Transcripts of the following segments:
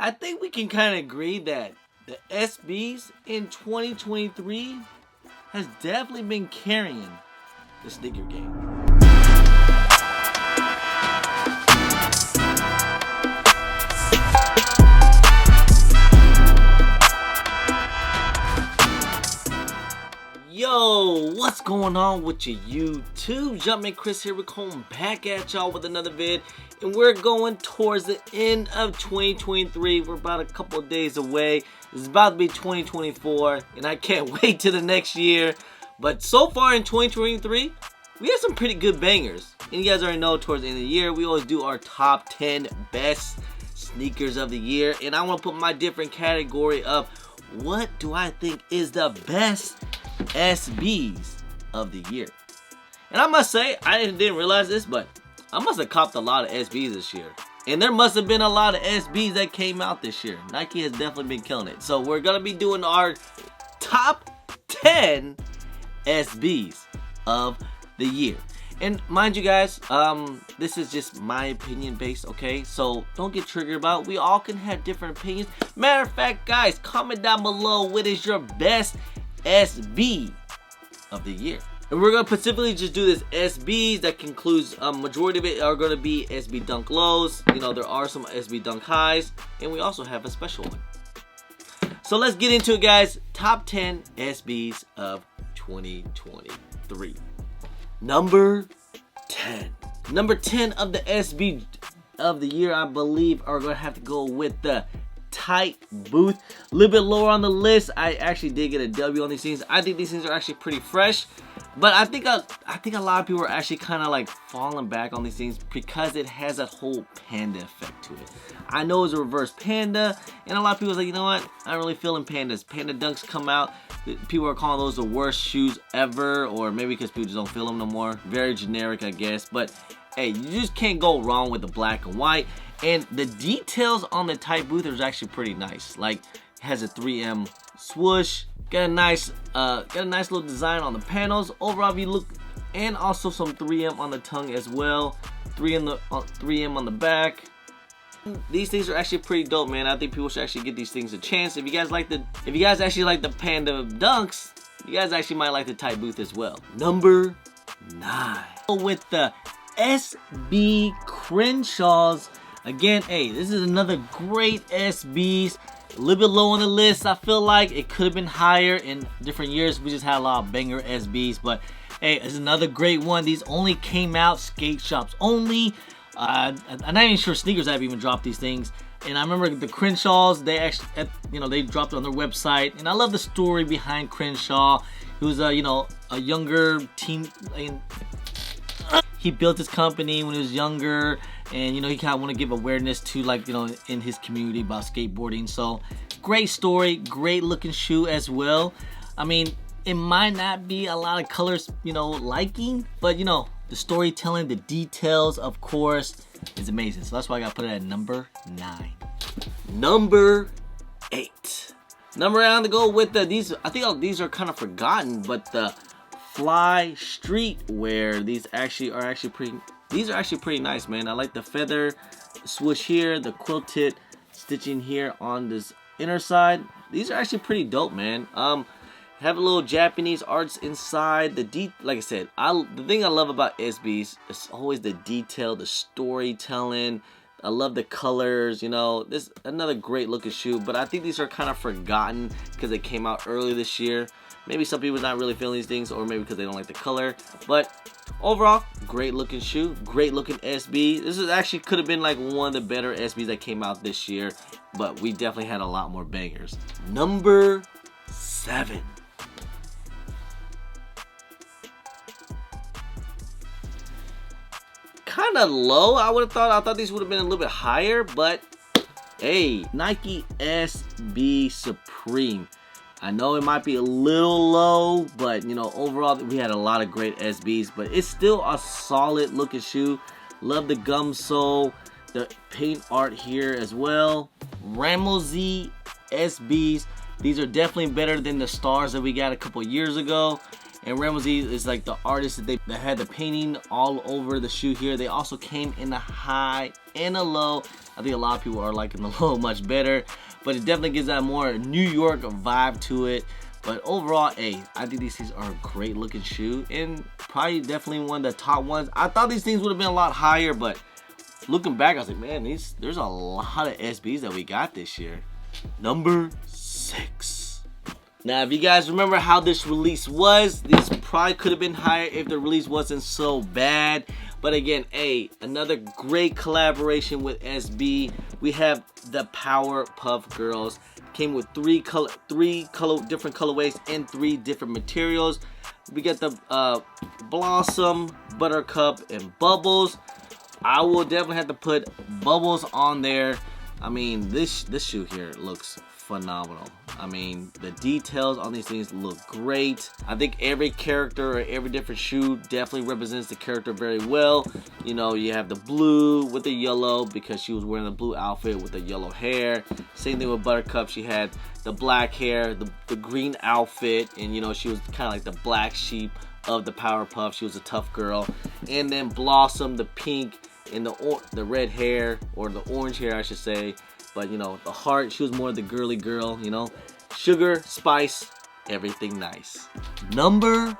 I think we can kind of agree that the SBs in 2023 has definitely been carrying the sneaker game. Yo, what's going on with your YouTube? Jumpman Chris here. We're coming back at y'all with another vid, and we're going towards the end of 2023. We're about a couple of days away. It's about to be 2024, and I can't wait till the next year. But so far in 2023, we had some pretty good bangers. And you guys already know, towards the end of the year, we always do our top 10 best sneakers of the year. And I want to put my different category of what do I think is the best SBs of the year. And I must say, I didn't realize this, but I must have copped a lot of SBs this year. And there must have been a lot of SBs that came out this year. Nike has definitely been killing it. So we're going to be doing our top 10 SBs of the year. And mind you guys, this is just my opinion based, okay? So don't get triggered about it. We all can have different opinions. Matter of fact, guys, comment down below what is your best SB of the year. And we're going to specifically just do this SBs. That concludes majority of it are going to be SB Dunk lows. You know, there are some SB Dunk highs, and we also have a special one. So let's get into it, guys. Top 10 SBs of 2023. Number 10. Number 10 of the SB of the year, I believe, are going to have to go with the tight boot. A little bit lower on the list. I actually did get a W on these things. I think these things are actually pretty fresh, but I think a lot of people are actually kind of like falling back on these things because it has that whole panda effect to it. I know it's a reverse panda, and a lot of people are like, you know what, I'm really feeling pandas. Panda dunks come out, people are calling those the worst shoes ever, or maybe because people just don't feel them no more. Very generic, I guess, but hey, you just can't go wrong with the black and white. And the details on the tight boot is actually pretty nice. Like, it has a 3M swoosh, got a nice little design on the panels. Overall, if you look, and also some 3M on the tongue as well. 3M on the back. These things are actually pretty dope, man. I think people should actually give these things a chance. If you guys actually like the panda dunks, you guys actually might like the tight boot as well. Number 9. With the SB Crenshaws. Again, hey, this is another great SBs. A little bit low on the list. I feel like it could have been higher in different years. We just had a lot of banger SBs, but hey, it's another great one. These only came out skate shops only. I'm not even sure sneakers have even dropped these things. And I remember the Crenshaws, they actually, they dropped it on their website. And I love the story behind Crenshaw. He was a younger teen. He built his company when he was younger, and he kind of want to give awareness to in his community about skateboarding. So great story, great looking shoe as well. I mean, it might not be a lot of colors liking, but the storytelling, the details, of course, is amazing. So that's why I gotta put it at number 9. Number 8. Number 8 to go with these. I think these are kind of forgotten, but the Fly street wear. These are actually pretty nice, man. I like the feather swoosh here, the quilted stitching here on this inner side. These are actually pretty dope, man. Have a little Japanese arts inside. Like I said, the thing I love about SBs is always the detail, the storytelling. I love the colors, This is another great looking shoe, but I think these are kind of forgotten because they came out early this year. Maybe some people are not really feeling these things, or maybe because they don't like the color. But overall, great looking shoe, great looking SB. This is actually could have been like one of the better SBs that came out this year, but we definitely had a lot more bangers. Number 7. Kind of low. I thought these would have been a little bit higher, but hey, Nike SB Supreme. I know it might be a little low, but overall we had a lot of great SBs, but it's still a solid looking shoe. Love the gum sole, the paint art here as well. Ramosi SBs. These are definitely better than the stars that we got a couple years ago. And Ramsey is like the artist that had the painting all over the shoe here. They also came in a high and a low. I think a lot of people are liking the low much better, but it definitely gives that more New York vibe to it. But overall, hey, I think these things are a great looking shoe and probably definitely one of the top ones. I thought these things would have been a lot higher, but looking back, I was like, man, there's a lot of SBs that we got this year. Number 6. Now, if you guys remember how this release was, this probably could have been higher if the release wasn't so bad. But again, hey, another great collaboration with SB. We have the Powerpuff Girls. Came with three different colorways and 3 different materials. We got the Blossom, Buttercup, and Bubbles. I will definitely have to put Bubbles on there. I mean, this shoe here looks phenomenal. I mean, the details on these things look great. I think every character or every different shoe definitely represents the character very well. You know, you have the blue with the yellow because she was wearing the blue outfit with the yellow hair. Same thing with Buttercup. She had the black hair, the green outfit, and you know, she was kind of like the black sheep of the Powerpuff. She was a tough girl. And then Blossom, the pink, and the red hair, or the orange hair I should say. But you know, the heart, she was more the girly girl, you know. Sugar, spice, everything nice. Number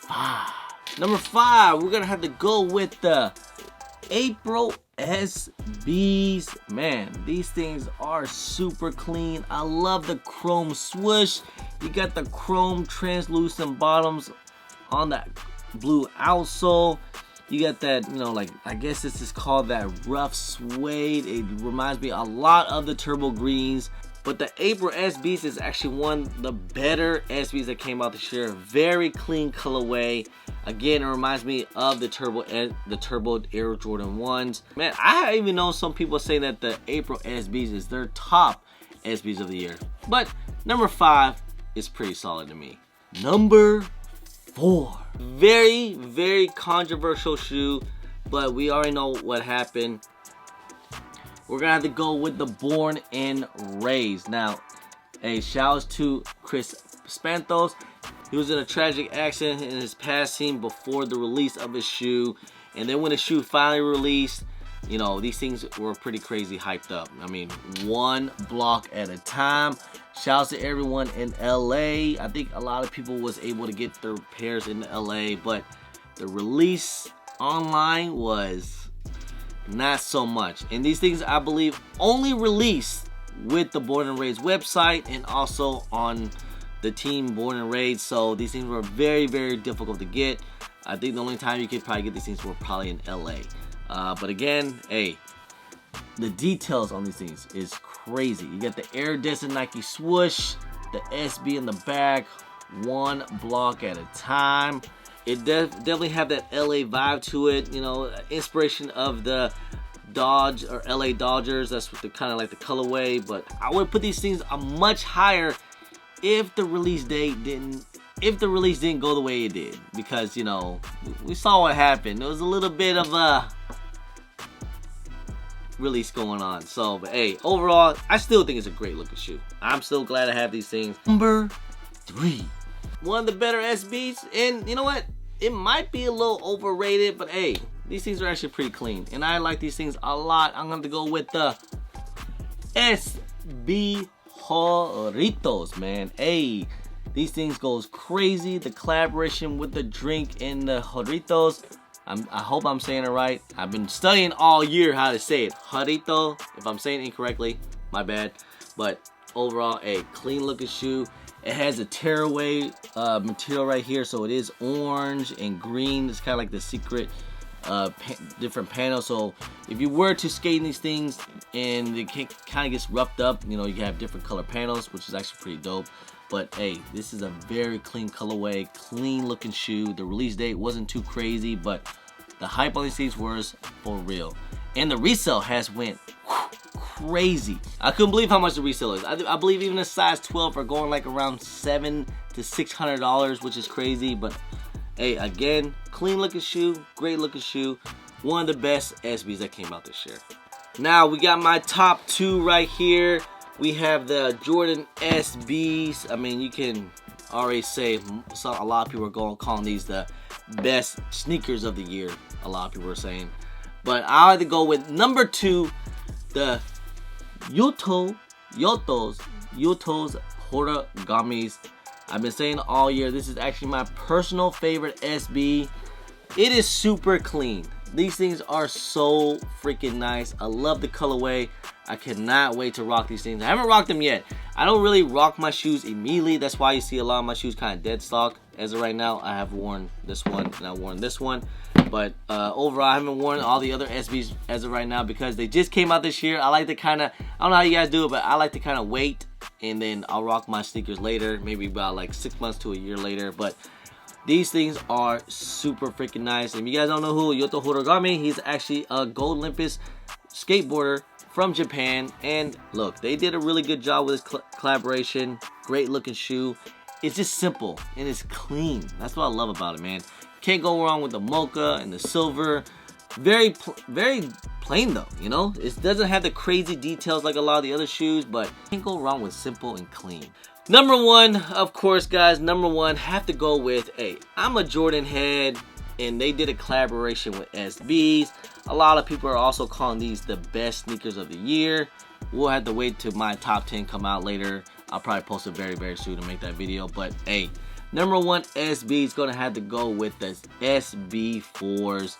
5. Number 5, we're gonna have to go with the April SBs. Man, these things are super clean. I love the chrome swoosh. You got the chrome translucent bottoms on that blue outsole. You got that, you know, like, I guess this is called that rough suede. It reminds me a lot of the turbo greens. But the April SBs is actually one of the better SBs that came out this year. Very clean colorway. Again, it reminds me of the turbo Air Jordan 1s. Man, I even know some people saying that the April SBs is their top SBs of the year. But number 5 is pretty solid to me. Number 4. Very, very controversial shoe, but we already know what happened. We're gonna have to go with the Born and Raised. Now, hey, shouts to Chris Spantos. He was in a tragic accident in his passing before the release of his shoe, and then when the shoe finally released, you know, these things were pretty crazy hyped up. I mean, one block at a time. Shouts to everyone in LA. I think a lot of people was able to get their pairs in LA, but the release online was not so much. And these things, I believe, only released with the Born and Raised website and also on the team Born and Raised. So these things were very, very difficult to get. I think the only time you could probably get these things were probably in LA. But again, hey, the details on these things is crazy. You got the iridescent Nike swoosh, the SB in the back, one block at a time. It definitely have that LA vibe to it, you know, inspiration of the Dodge or LA Dodgers. That's what the kind of like the colorway. But I would put these things a much higher if the release didn't go the way it did, because you know, we saw what happened. There was a little bit of a release going on. So, but hey, overall, I still think it's a great looking shoe. I'm still glad I have these things. Number 3, one of the better SBs, and you know what? It might be a little overrated, but hey, these things are actually pretty clean, and I like these things a lot. I'm going to go with the SB Jarritos, man. Hey, these things goes crazy. The collaboration with the drink and the Jarritos. I hope I'm saying it right. I've been studying all year how to say it. Jarrito. If I'm saying it incorrectly, my bad. But overall, a clean looking shoe. It has a tearaway material right here, so it is orange and green. It's kind of like the secret different panels. So if you were to skate in these things and it kind of gets roughed up, you know, you have different color panels, which is actually pretty dope. But hey, this is a very clean colorway, clean looking shoe. The release date wasn't too crazy, but the hype on these things was for real. And the resale has went crazy. I couldn't believe how much the resale is. I believe even a size 12 are going like around $700 to $600, which is crazy. But hey, again, clean looking shoe, great looking shoe. One of the best SBs that came out this year. Now we got my top 2 right here. We have the Jordan SBs. I mean, you can already say a lot of people are calling these the best sneakers of the year. A lot of people are saying, but I like to go with number 2, the Yoto's Horagamis. I've been saying all year, this is actually my personal favorite SB. It is super clean. These things are so freaking nice. I love the colorway. I cannot wait to rock these things. I haven't rocked them yet. I don't really rock my shoes immediately. That's why you see a lot of my shoes kind of dead stock. As of right now, I have worn this one and I've worn this one. But overall, I haven't worn all the other SBs as of right now because they just came out this year. I like to kind of, I don't know how you guys do it, but I like to kind of wait and then I'll rock my sneakers later. Maybe about like 6 months to a year later. But these things are super freaking nice. If you guys don't know who Yoto Horagami, he's actually a Gold Olympus skateboarder from Japan. And look, they did a really good job with this collaboration. Great looking shoe. It's just simple and it's clean. That's what I love about it, man. Can't go wrong with the mocha and the silver. Very plain though, you know. It doesn't have the crazy details like a lot of the other shoes, but can't go wrong with simple and clean. Number 1, of course, guys, number 1, have to go with, I'm a Jordan head, and they did a collaboration with SBs. A lot of people are also calling these the best sneakers of the year. We'll have to wait till my top 10 come out later. I'll probably post it very soon to make that video, but number 1 SB is gonna have to go with the SB4s.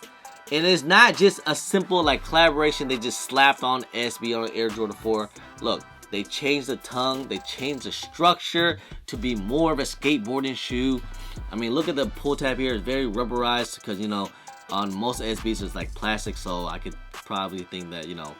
And it's not just a simple like collaboration. They just slapped on SB on Air Jordan 4. Look, they changed the tongue, they changed the structure to be more of a skateboarding shoe. I mean, look at the pull tab here. It's very rubberized because, you know, on most SBs it's like plastic, so I could probably think that, you know,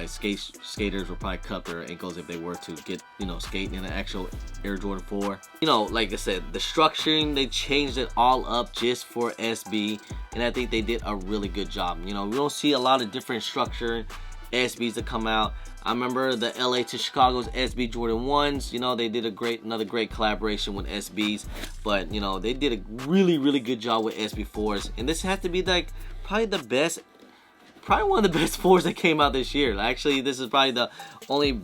skaters would probably cut their ankles if they were to get, you know, skate in an actual Air Jordan 4. You know, like I said, the structuring, they changed it all up just for SB, and I think they did a really good job. You know, we don't see a lot of different structure SBs that come out. I remember the LA to Chicago's SB Jordan 1s. You know, they did another great collaboration with SBs, but you know, they did a really good job with SB4s, and this has to be like probably one of the best 4s that came out this year. Actually, this is probably the only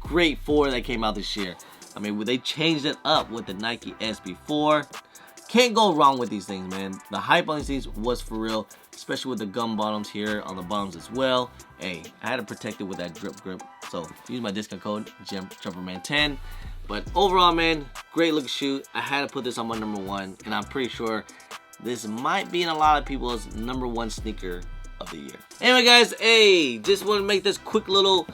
great 4 that came out this year. I mean, they changed it up with the Nike SB4. Can't go wrong with these things, man. The hype on these things was for real, especially with the gum bottoms here on the bottoms as well. I had to protect it with that drip grip, so use my discount code JUMPERMAN10. But overall, man, great looking shoe. I had to put this on my number 1, and I'm pretty sure this might be in a lot of people's number 1 sneaker of the year. Anyway, guys, just want to make this quick little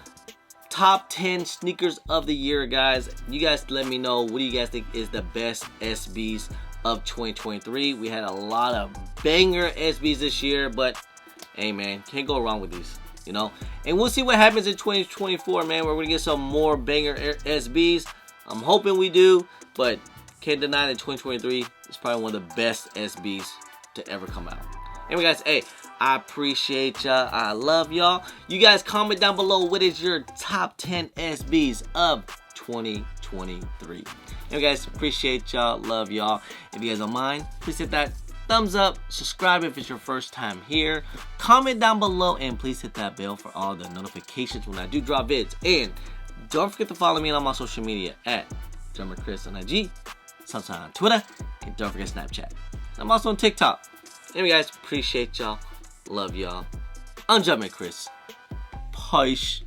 top 10 sneakers of the year, guys. You guys let me know, what do you guys think is the best SBs of 2023? We had a lot of banger SBs this year, but hey, man, can't go wrong with these, you know. And we'll see what happens in 2024, man. We're gonna get some more banger SBs. I'm hoping we do, but can't deny that 2023 is probably one of the best SBs to ever come out. Anyway, guys, I appreciate y'all. I love y'all. You guys comment down below, what is your top 10 SBs of 2023. Anyway, guys, appreciate y'all. Love y'all. If you guys don't mind, please hit that thumbs up. Subscribe if it's your first time here. Comment down below, and please hit that bell for all the notifications when I do drop vids. And don't forget to follow me on my social media at JumperChris on IG, sometimes on Twitter, and don't forget Snapchat. I'm also on TikTok. Anyway, guys, appreciate y'all. Love y'all. I'm JumperChris. Peace.